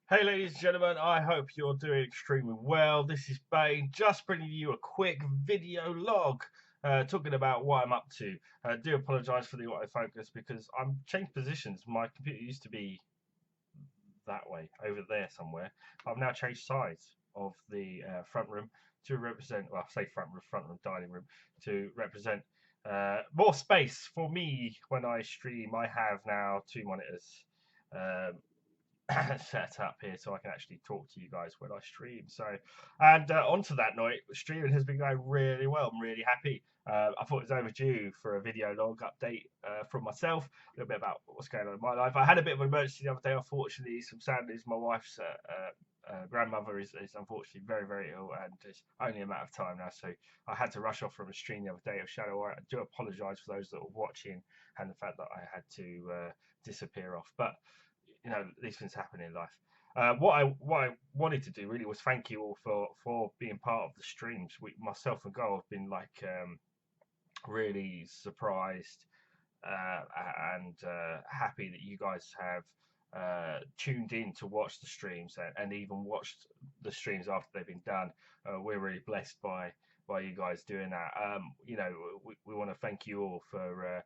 Hey ladies and gentlemen, I hope you're doing extremely well. This is Bane, just bringing you a quick video log talking about what I'm up to. I do apologise for the autofocus because I'm changed positions. My computer used to be that way, over there somewhere. I've now changed sides of the front room to represent, well, I say front room, dining room, to represent more space for me when I stream. I have now two monitors. Um, set up here so I can actually talk to you guys when I stream. So, and onto that note, streaming has been going really well. I'm really happy. I thought it was overdue for a video log update from myself, a little bit about what's going on in my life. I had a bit of an emergency the other day, unfortunately, some sad news. My wife's grandmother is unfortunately very ill, and it's only a matter of time now. So I had to rush off from a stream the other day of Shadow Warrior. I do apologise for those that were watching and the fact that I had to disappear off, but these things happen in life. What I wanted to do really was thank you all for being part of the streams. Myself and Go have been like really surprised uh, and happy that you guys have tuned in to watch the streams and even watched the streams after they've been done. We're really blessed by you guys doing that. We want to thank you all for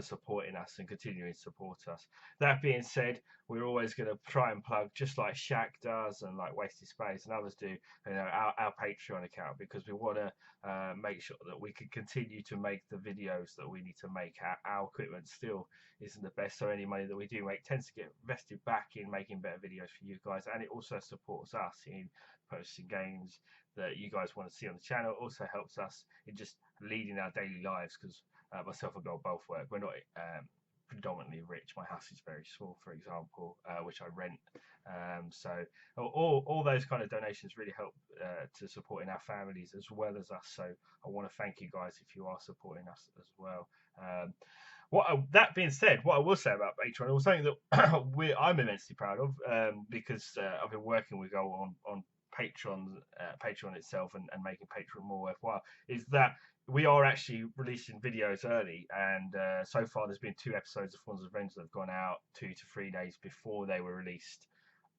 supporting us and continuing to support us. That being said, we're always going to try and plug, just like Shaq does and like Wasted Space and others do, our Patreon account, because we want to make sure that we can continue to make the videos that we need to make. Our equipment still isn't the best, so any money that we do make tends to get invested back in making better videos for you guys, and it also supports us in posting games that you guys want to see on the channel. It also helps us in just leading our daily lives, because myself and God both work. We're not predominantly rich. My house is very small, for example, which I rent. So all those kind of donations really help to supporting our families as well as us. So I want to thank you guys if you are supporting us as well. That being said, what I will say about Patreon, was something that I'm immensely proud of, because I've been working with Go on Patreon itself, and making Patreon more worthwhile, is that we are actually releasing videos early, and so far there's been 2 episodes of Forms of Revenge that have gone out 2 to 3 days before they were released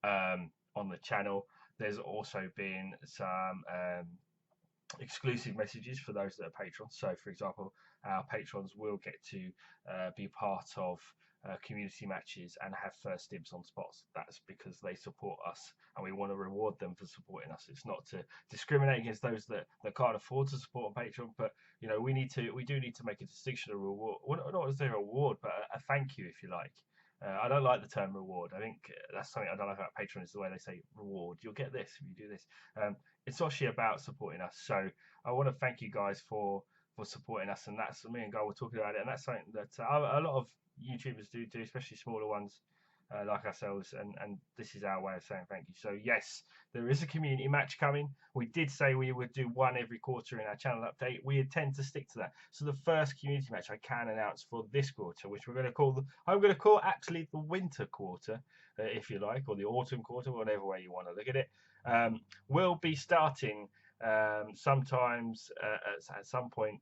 on the channel. There's also been some exclusive messages for those that are patrons. So, for example, our patrons will get to be part of community matches and have first dibs on spots. That's because they support us, and we want to reward them for supporting us. It's not to discriminate against those that can't afford to support on Patreon, but we do need to make a distinction, a reward, well, not as a reward, but a thank you, if you like. I don't like the term reward. I think that's something I don't like about Patreon, is the way they say reward. You'll get this if you do this. It's actually about supporting us. So I want to thank you guys for supporting us, and that's me and Guy were talking about it, and that's something that a lot of YouTubers do, especially smaller ones like ourselves, and this is our way of saying thank you. So yes, there is a community match coming. We did say we would do one every quarter in our channel update. We intend to stick to that. So the first community match I can announce for this quarter, which I'm going to call actually the winter quarter, if you like, or the autumn quarter, whatever way you want to look at it, will be starting sometimes at some point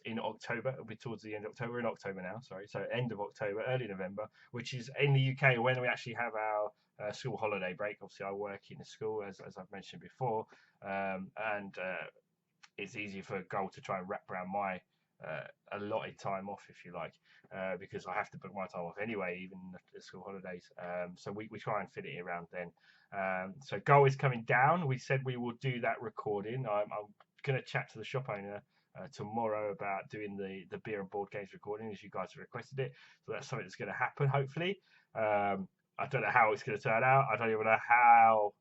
in October. It'll be towards the end of October. We're in October now, sorry. So end of October, early November, which is in the UK when we actually have our school holiday break. Obviously, I work in a school, as I've mentioned before, and it's easy for a goal to try and wrap around my allotted time off, if you like, because I have to book my time off anyway, even the school holidays. So we try and fit it around then. So Go is coming down. We said we will do that recording. I'm going to chat to the shop owner tomorrow about doing the beer and board games recording, as you guys have requested it. So that's something that's going to happen, hopefully. I don't know how it's going to turn out. I don't even know how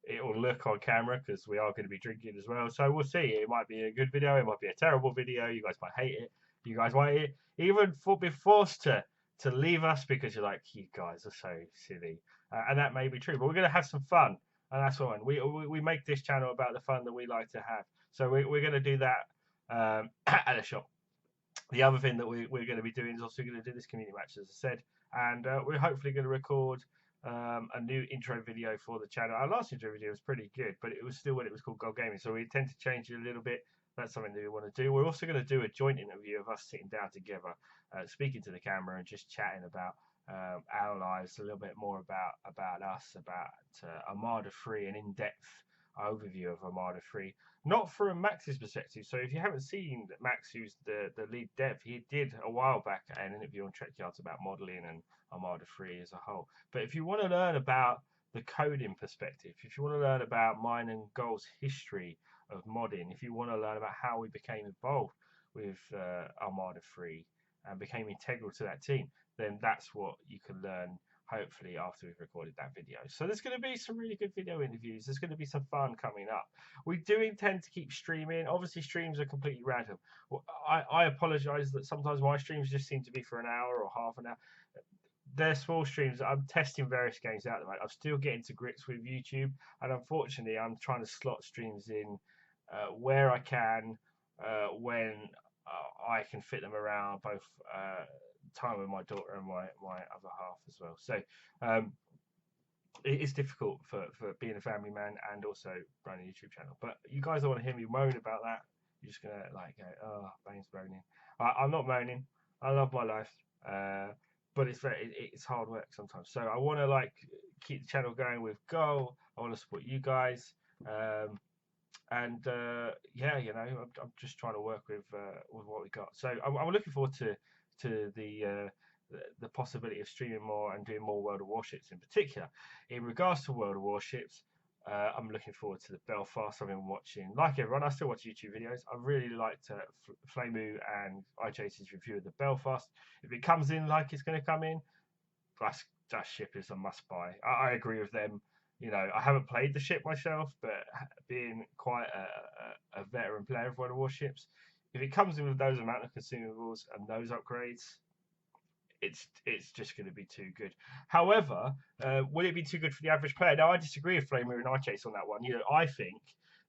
it will look on camera, because we are going to be drinking as well. So we'll see. It might be a good video. It might be a terrible video. You guys might hate it. You guys might even be forced to leave us because you're like, you guys are so silly. And that may be true, but we're going to have some fun, and that's fine. We make this channel about the fun that we like to have. So we're going to do that at a shop. The other thing that we're going to be doing is also going to do this community match, as I said, and we're hopefully going to record a new intro video for the channel. Our last intro video was pretty good, but it was still when it was called Gold Gaming, so we intend to change it a little bit. That's something that we want to do. We're also going to do a joint interview of us sitting down together, speaking to the camera and just chatting about analyse a little bit more about us, about Armada 3, an in-depth overview of Armada 3, not from Max's perspective. So if you haven't seen Max, who's the lead dev, he did a while back an interview on Trekyards about modelling and Armada 3 as a whole. But if you want to learn about the coding perspective, if you want to learn about mine and Goal's history of modding, if you want to learn about how we became involved with Armada 3 and became integral to that team, then that's what you can learn hopefully after we've recorded that video. So there's going to be some really good video interviews. There's going to be some fun coming up. We do intend to keep streaming. Obviously streams are completely random. I apologize that sometimes my streams just seem to be for an hour or half an hour. They're small streams. I'm testing various games out at the moment. I'm still getting to grips with YouTube, and unfortunately I'm trying to slot streams in where I can, when I can fit them around both time with my daughter and my other half as well. So it's difficult for being a family man and also running a YouTube channel. But you guys don't want to hear me moan about that. You're just gonna like go, oh, Bane's moaning. I'm not moaning. I love my life, but it's hard work sometimes. So I want to like keep the channel going with Goal. I want to support you guys. Yeah, you know, I'm just trying to work with what we got. So I'm looking forward to the possibility of streaming more and doing more World of Warships in particular. In regards to World of Warships, I'm looking forward to the Belfast. I've been watching, like everyone, I still watch YouTube videos. I really liked Flameu and iChase's review of the Belfast. If it comes in like it's going to come in, that ship is a must buy. I agree with them. You know, I haven't played the ship myself, but being quite a veteran player of World of Warships, if it comes in with those amount of consumables and those upgrades, it's just going to be too good. However, will it be too good for the average player? Now, I disagree with Flamer and iChase on that one. You know, I think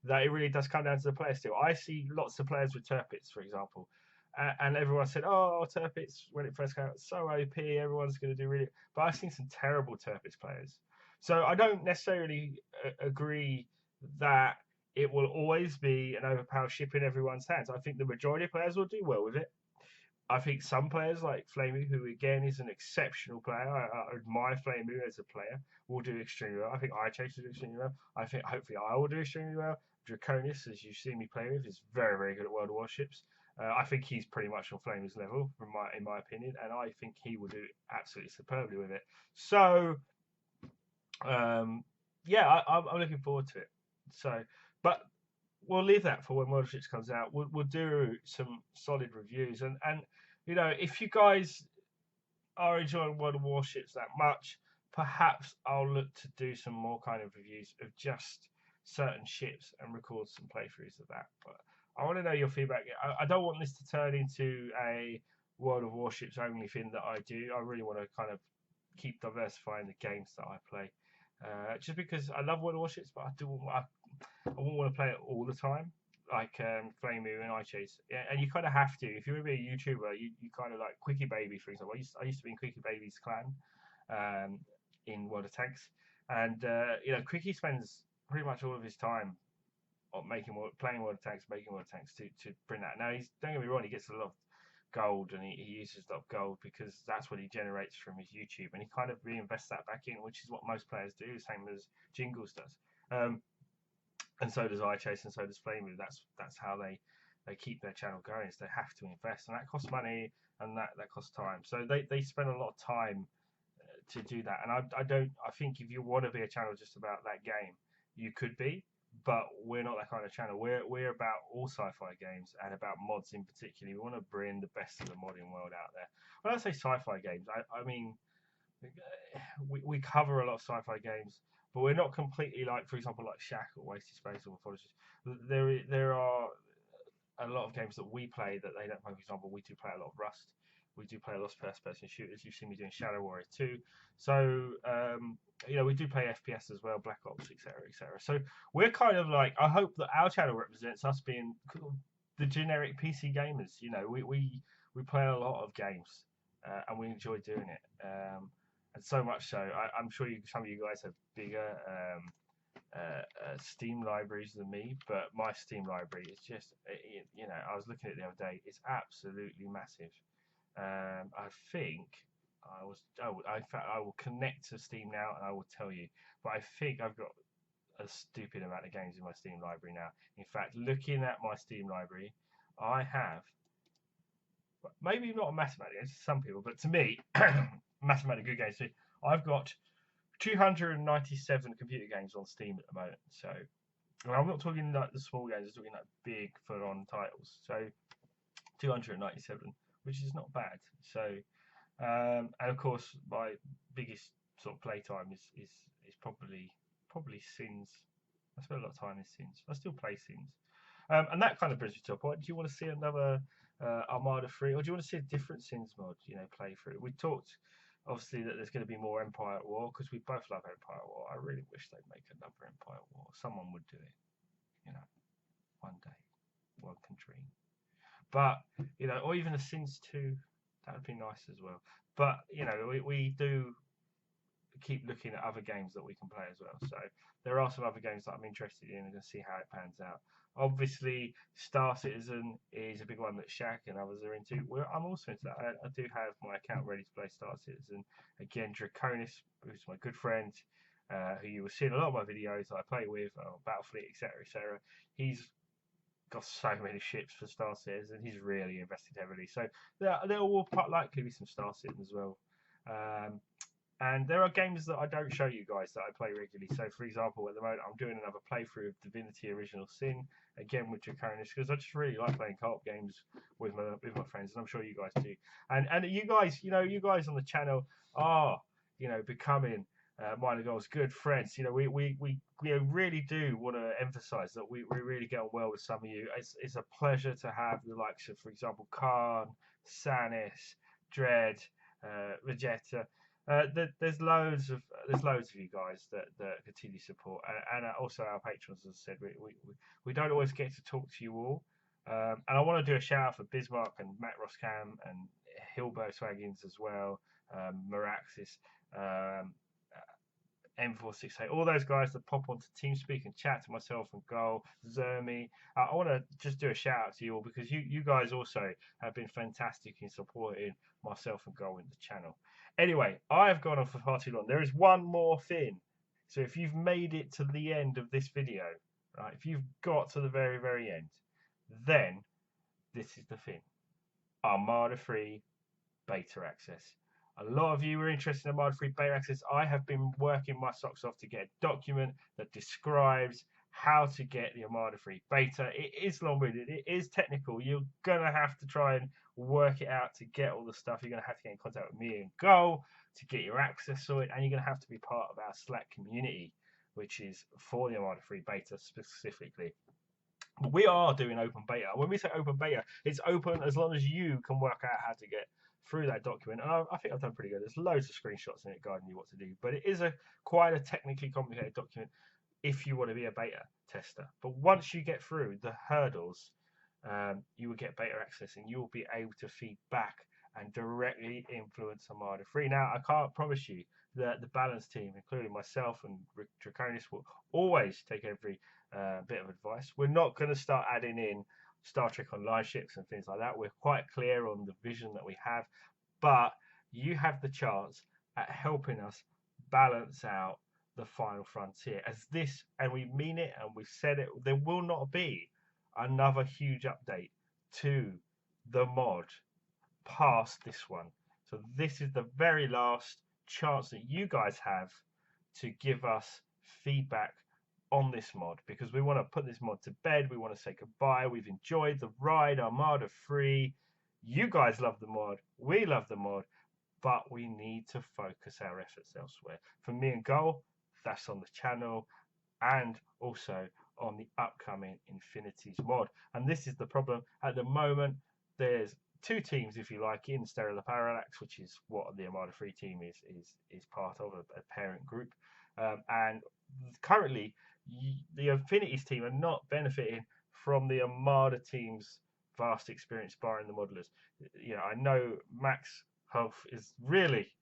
that it really does come down to the player still. I see lots of players with Turpits, for example, and everyone said, oh, Turpits, when it first came out, so OP, everyone's going to do really... But I've seen some terrible Turpits players. So I don't necessarily agree that it will always be an overpowered ship in everyone's hands. I think the majority of players will do well with it. I think some players like Flameu, who again is an exceptional player, I admire Flameu as a player, will do extremely well. I think iChase will do extremely well. I think hopefully I will do extremely well. Draconis, as you've seen me play with, is very, very good at World of Warships. I think he's pretty much on Flameu's level, in my opinion, and I think he will do absolutely superbly with it. So, yeah, I'm looking forward to it. So, but we'll leave that for when World of Warships comes out. We'll do some solid reviews, and you know, if you guys are enjoying World of Warships that much, perhaps I'll look to do some more kind of reviews of just certain ships and record some playthroughs of that. But I want to know your feedback. I don't want this to turn into a World of Warships only thing that I do. I really want to kind of keep diversifying the games that I play. Just because I love World of Warships, but I wouldn't want to play it all the time, like Flameu and iChase. Yeah, and you kind of have to. If you want to be a YouTuber, you kind of like Quickie Baby, for example. I used to be in Quickie Baby's clan in World of Tanks, and you know, Quickie spends pretty much all of his time on playing World of Tanks, making World of Tanks to bring that. Now, don't get me wrong, he gets a lot of gold, and he uses a lot of gold because that's what he generates from his YouTube, and he kind of reinvests that back in, which is what most players do, same as Jingles does. And so does iChase, and so does Flameu. That's how they keep their channel going. Is they have to invest, and that costs money, and that costs time. So they spend a lot of time to do that. And I think if you want to be a channel just about that game, you could be, but we're not that kind of channel. We're about all sci-fi games and about mods in particular. We want to bring the best of the modding world out there. When I say sci-fi games, I mean we cover a lot of sci-fi games, but we're not completely like, for example, like Shack or Wasted Space or Mythology. There are a lot of games that we play that they don't play. For example, we do play a lot of Rust. We do play a lot of first-person shooters. You've seen me doing Shadow Warrior 2. So, you know, we do play FPS as well, Black Ops, etc., etc. So we're kind of like, I hope that our channel represents us being the generic PC gamers. You know, we play a lot of games and we enjoy doing it. And so much so, I'm sure some of you guys have bigger Steam libraries than me, but my Steam library is just, you know, I was looking at it the other day, it's absolutely massive. I think in fact, I will connect to Steam now and I will tell you. But I think I've got a stupid amount of games in my Steam library now. In fact, looking at my Steam library, I have, maybe not a massive amount of games to some people, but to me, massive amount of good games. So I've got 297 computer games on Steam at the moment. So I'm not talking like the small games, I'm talking like big full-on titles. So 297, which is not bad. So and of course my biggest sort of playtime is probably Sins. I spend a lot of time in Sins. I still play Sins. And that kind of brings me to a point. Do you want to see another Armada 3, or do you want to see a different Sins mod, playthrough? We talked, obviously, that there's going to be more Empire at War, because we both love Empire at War. I really wish they'd make another Empire at War. Someone would do it, one day. One can dream. But, or even a Sins 2, that would be nice as well. But, we do keep looking at other games that we can play as well. So there are some other games that I'm interested in and see how it pans out. Obviously, Star Citizen is a big one that Shaq and others are into. I'm also into that. I do have my account ready to play Star Citizen. Again, Draconis, who's my good friend, who you will see in a lot of my videos that I play with, Battlefleet, etc., etc. He's got so many ships for Star Citizen. He's really invested heavily. So there will likely be some Star Citizen as well. And there are games that I don't show you guys that I play regularly. So, for example, at the moment, I'm doing another playthrough of Divinity Original Sin, again with Draconis, because I just really like playing co-op games with my friends, and I'm sure you guys do. And you guys, you guys on the channel are, becoming Minor Goals good friends. We really do want to emphasise that we really get on well with some of you. It's a pleasure to have the likes of, for example, Khan, Sanis, Dread, Vegeta. There's loads of you guys that continue support, and also our patrons. As I said, we don't always get to talk to you all, and I want to do a shout out for Bismarck and Matt Roscam and Hilbo Swaggins as well, Maraxis, M468, all those guys that pop onto TeamSpeak and chat to myself and Goal, Zermi. I want to just do a shout out to you all, because you guys also have been fantastic in supporting myself and Goal in the channel. Anyway, I have gone on for far too long. There is one more thing. So if you've made it to the end of this video, right, if you've got to the very, very end, then this is the thing. Armada 3 beta access. A lot of you were interested in Armada 3 beta access. I have been working my socks off to get a document that describes how to get the Armada 3 beta. It is long-winded. It is technical. You're going to have to try and work it out to get all the stuff. You're going to have to get in contact with me and Goal to get your access to it. And you're going to have to be part of our Slack community, which is for the Armada 3 beta specifically. We are doing open beta. When we say open beta, it's open as long as you can work out how to get through that document, and I think I've done pretty good. There's loads of screenshots in it guiding you what to do, but it is quite a technically complicated document if you want to be a beta tester. But once you get through the hurdles, you will get beta access, and you will be able to feed back and directly influence Armada 3. Now, I can't promise you that the balance team, including myself and Draconis, will always take every bit of advice. We're not going to start adding in Star Trek Online ships and things like that. We're quite clear on the vision that we have, but you have the chance at helping us balance out the final frontier. As this, and we mean it, and we've said it, there will not be another huge update to the mod past this one. So this is the very last chance that you guys have to give us feedback on this mod, because we want to put this mod to bed. We want to say goodbye. We've enjoyed the ride, Armada 3. You guys love the mod. We love the mod, but we need to focus our efforts elsewhere. For me and Goal, that's on the channel and also on the upcoming Infinities mod. And this is the problem at the moment. There's two teams, if you like, in Stereo Parallax, which is what the Armada 3 team is part of, a parent group, and currently the Infinities team are not benefiting from the Armada team's vast experience, barring the modelers. I know Max Health is really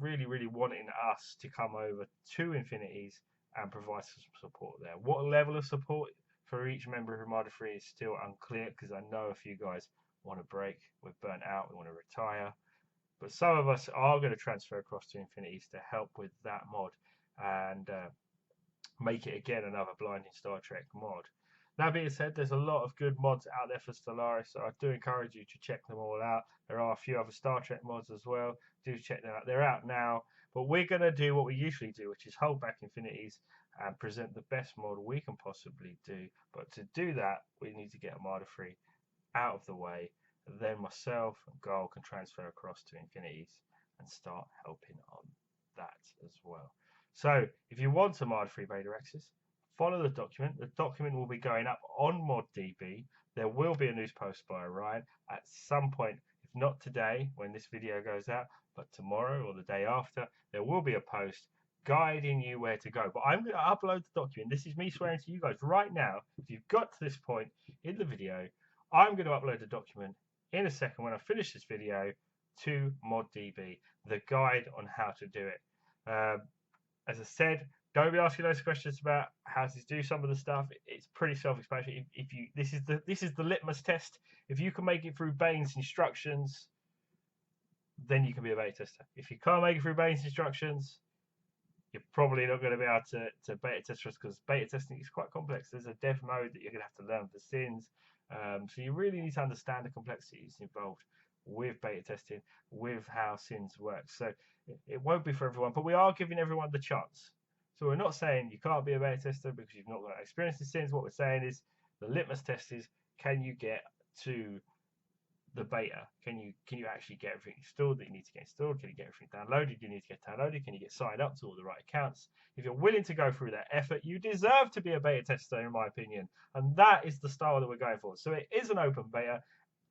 wanting us to come over to Infinities and provide some support there. What level of support for each member of Armada 3 is still unclear, because I know a few guys want to break. We're burnt out. We want to retire. but some of us are going to transfer across to Infinities to help with that mod and make it again another Blinding Star Trek mod. That being said, there's a lot of good mods out there for Stellaris, so I do encourage you to check them all out. There are a few other Star Trek mods as well. Do check them out. They're out now, but we're going to do what we usually do, which is hold back Infinities and present the best mod we can possibly do. But to do that, we need to get Armada 3 out of the way. Then myself and Gull can transfer across to Infinities and start helping on that as well. So if you want Armada 3 Beta access, follow the document. The document will be going up on ModDB. There will be a news post by Orion at some point, if not today when this video goes out, but tomorrow or the day after, there will be a post guiding you where to go. But I'm going to upload the document. This is me swearing to you guys right now. If you've got to this point in the video, I'm going to upload the document in a second when I finish this video to ModDB, the guide on how to do it. As I said, don't be asking those questions about how to do some of the stuff. It's pretty self-explanatory. If you this is the litmus test. If you can make it through Bane's instructions, then you can be a beta tester. If you can't make it through Bane's instructions, you're probably not going to be able to beta test because beta testing is quite complex. There's a dev mode that you're going to have to learn for sins. So you really need to understand the complexities involved with beta testing, with how sins work. So it won't be for everyone, but we are giving everyone the chance. So we're not saying you can't be a beta tester because you've not got experience in sins. What we're saying is the litmus test is, can you get to the beta? Can you actually get everything installed that you need to get installed? Can you get everything downloaded you need to get downloaded? Can you get signed up to all the right accounts? If you're willing to go through that effort, you deserve to be a beta tester, in my opinion. And that is the style that we're going for. So it is an open beta.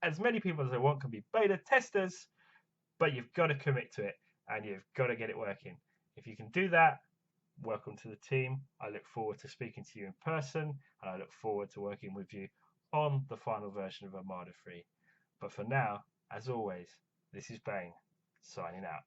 As many people as they want can be beta testers, but you've got to commit to it and you've got to get it working. If you can do that, welcome to the team. I look forward to speaking to you in person, and I look forward to working with you on the final version of Armada 3. But for now, as always, this is Bane, signing out.